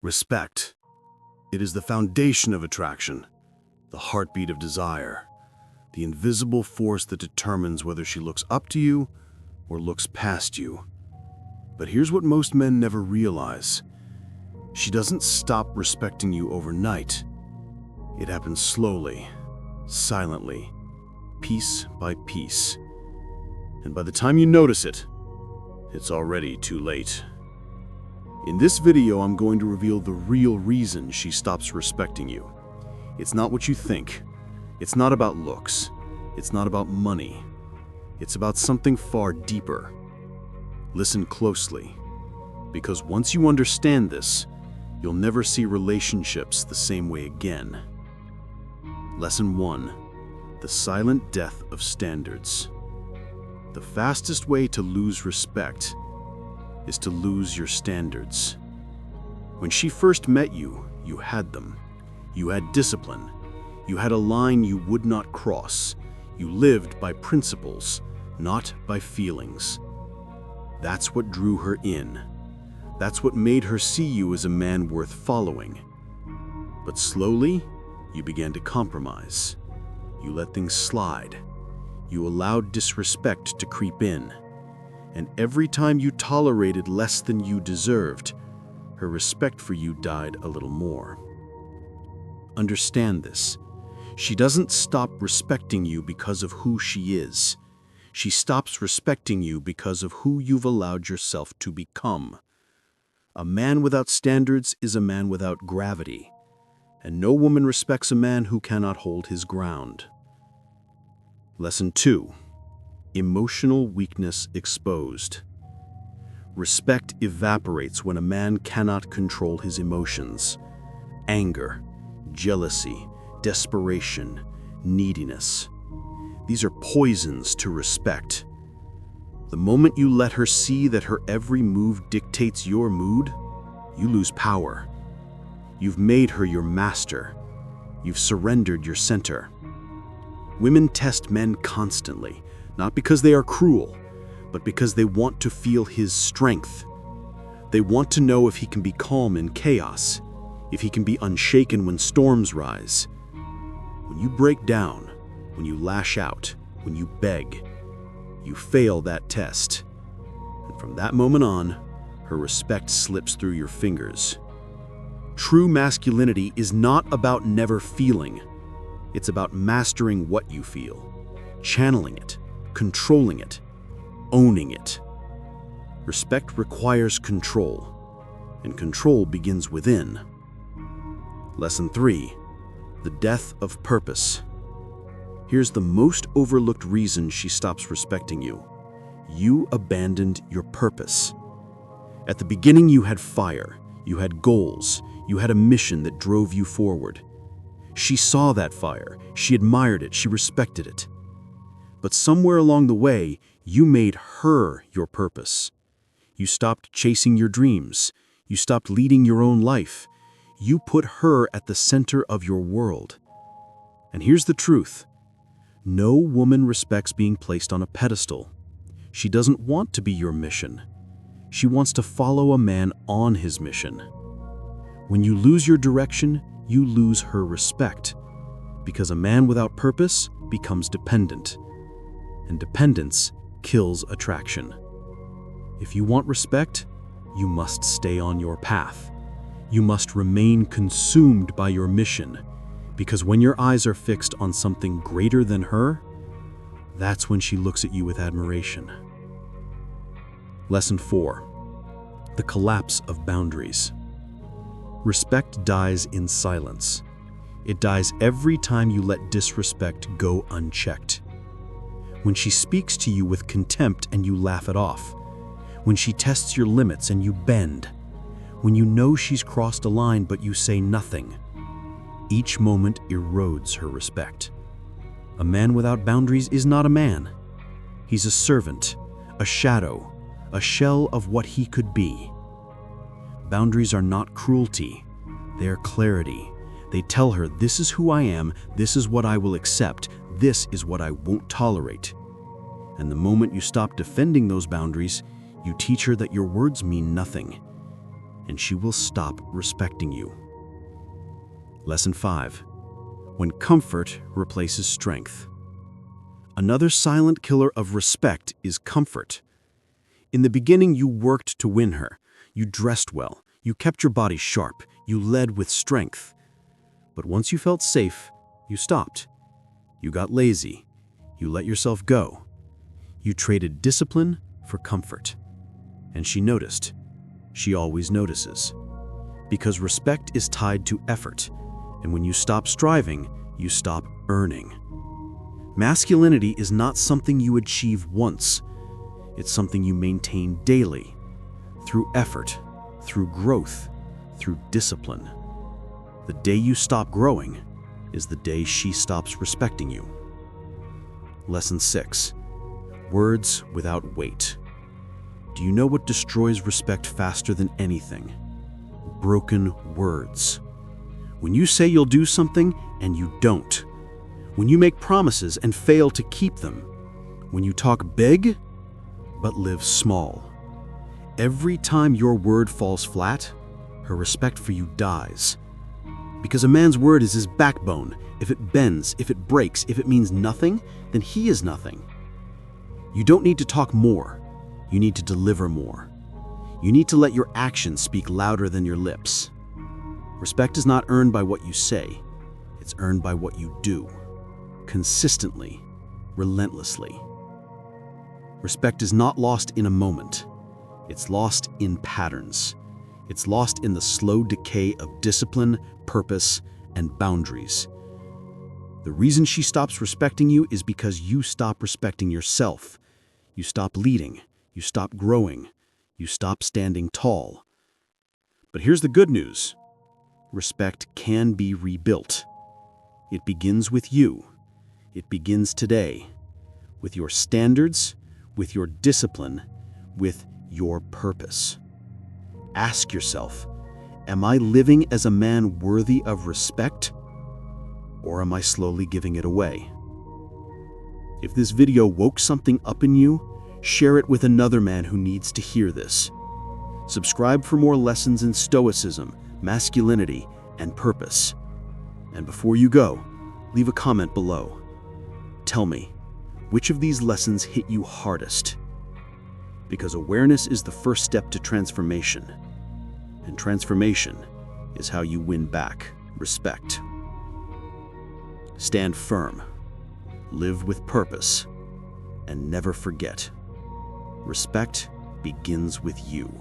Respect. It is the foundation of attraction, the heartbeat of desire, the invisible force that determines whether she looks up to you or looks past you. But here's what most men never realize. She doesn't stop respecting you overnight. It happens slowly, silently, piece by piece. And by the time you notice it, it's already too late. In this video, I'm going to reveal the real reason she stops respecting you. It's not what you think. It's not about looks. It's not about money. It's about something far deeper. Listen closely, because once you understand this, you'll never see relationships the same way again. Lesson 1. The silent death of standards. The fastest way to lose respect is to lose your standards. When she first met you, you had them. You had discipline. You had a line you would not cross. You lived by principles, not by feelings. That's what drew her in. That's what made her see you as a man worth following. But slowly, you began to compromise. You let things slide. You allowed disrespect to creep in. And every time you tolerated less than you deserved, her respect for you died a little more. Understand this. She doesn't stop respecting you because of who she is. She stops respecting you because of who you've allowed yourself to become. A man without standards is a man without gravity, and no woman respects a man who cannot hold his ground. Lesson 2. Emotional weakness exposed. Respect evaporates when a man cannot control his emotions. Anger, jealousy, desperation, neediness. These are poisons to respect. The moment you let her see that her every move dictates your mood, you lose power. You've made her your master. You've surrendered your center. Women test men constantly, not because they are cruel, but because they want to feel his strength. They want to know if he can be calm in chaos, if he can be unshaken when storms rise. When you break down, when you lash out, when you beg, you fail that test. And from that moment on, her respect slips through your fingers. True masculinity is not about never feeling. It's about mastering what you feel, channeling it, controlling it, owning it. Respect requires control, and control begins within. Lesson 3. The death of purpose. Here's the most overlooked reason she stops respecting you. You abandoned your purpose. At the beginning, you had fire, you had goals, you had a mission that drove you forward. She saw that fire, she admired it, she respected it. But somewhere along the way, you made her your purpose. You stopped chasing your dreams. You stopped leading your own life. You put her at the center of your world. And here's the truth. No woman respects being placed on a pedestal. She doesn't want to be your mission. She wants to follow a man on his mission. When you lose your direction, you lose her respect. Because a man without purpose becomes dependent. And dependence kills attraction. If you want respect, you must stay on your path. You must remain consumed by your mission, because when your eyes are fixed on something greater than her, that's when she looks at you with admiration. Lesson 4. The collapse of boundaries. Respect dies in silence. It dies every time you let disrespect go unchecked. When she speaks to you with contempt and you laugh it off. When she tests your limits and you bend. When you know she's crossed a line but you say nothing. Each moment erodes her respect. A man without boundaries is not a man. He's a servant, a shadow, a shell of what he could be. Boundaries are not cruelty. They are clarity. They tell her, this is who I am, this is what I will accept, this is what I won't tolerate. And the moment you stop defending those boundaries, you teach her that your words mean nothing. and she will stop respecting you. Lesson 5. When comfort replaces strength. Another silent killer of respect is comfort. In the beginning, you worked to win her. You dressed well. You kept your body sharp. You led with strength. But once you felt safe, you stopped. You got lazy. You let yourself go. You traded discipline for comfort. And she noticed. She always notices. Because respect is tied to effort. And when you stop striving, you stop earning. Masculinity is not something you achieve once. It's something you maintain daily, through effort, through growth, through discipline. The day you stop growing is the day she stops respecting you. Lesson 6. Words without weight. Do you know what destroys respect faster than anything? Broken words. When you say you'll do something and you don't. When you make promises and fail to keep them. When you talk big but live small. Every time your word falls flat, her respect for you dies. Because a man's word is his backbone. If it bends, if it breaks, if it means nothing, then he is nothing. You don't need to talk more. You need to deliver more. You need to let your actions speak louder than your lips. Respect is not earned by what you say. It's earned by what you do. Consistently, relentlessly. Respect is not lost in a moment. It's lost in patterns. It's lost in the slow decay of discipline, purpose, and boundaries. The reason she stops respecting you is because you stop respecting yourself. You stop leading. You stop growing. You stop standing tall. But here's the good news. Respect can be rebuilt. It begins with you. It begins today. With your standards, with your discipline, with your purpose. Ask yourself, am I living as a man worthy of respect? Or am I slowly giving it away? If this video woke something up in you, share it with another man who needs to hear this. Subscribe for more lessons in Stoicism, masculinity, and purpose. And before you go, leave a comment below. Tell me, which of these lessons hit you hardest? Because awareness is the first step to transformation. And transformation is how you win back respect. Stand firm, live with purpose, and never forget, respect begins with you.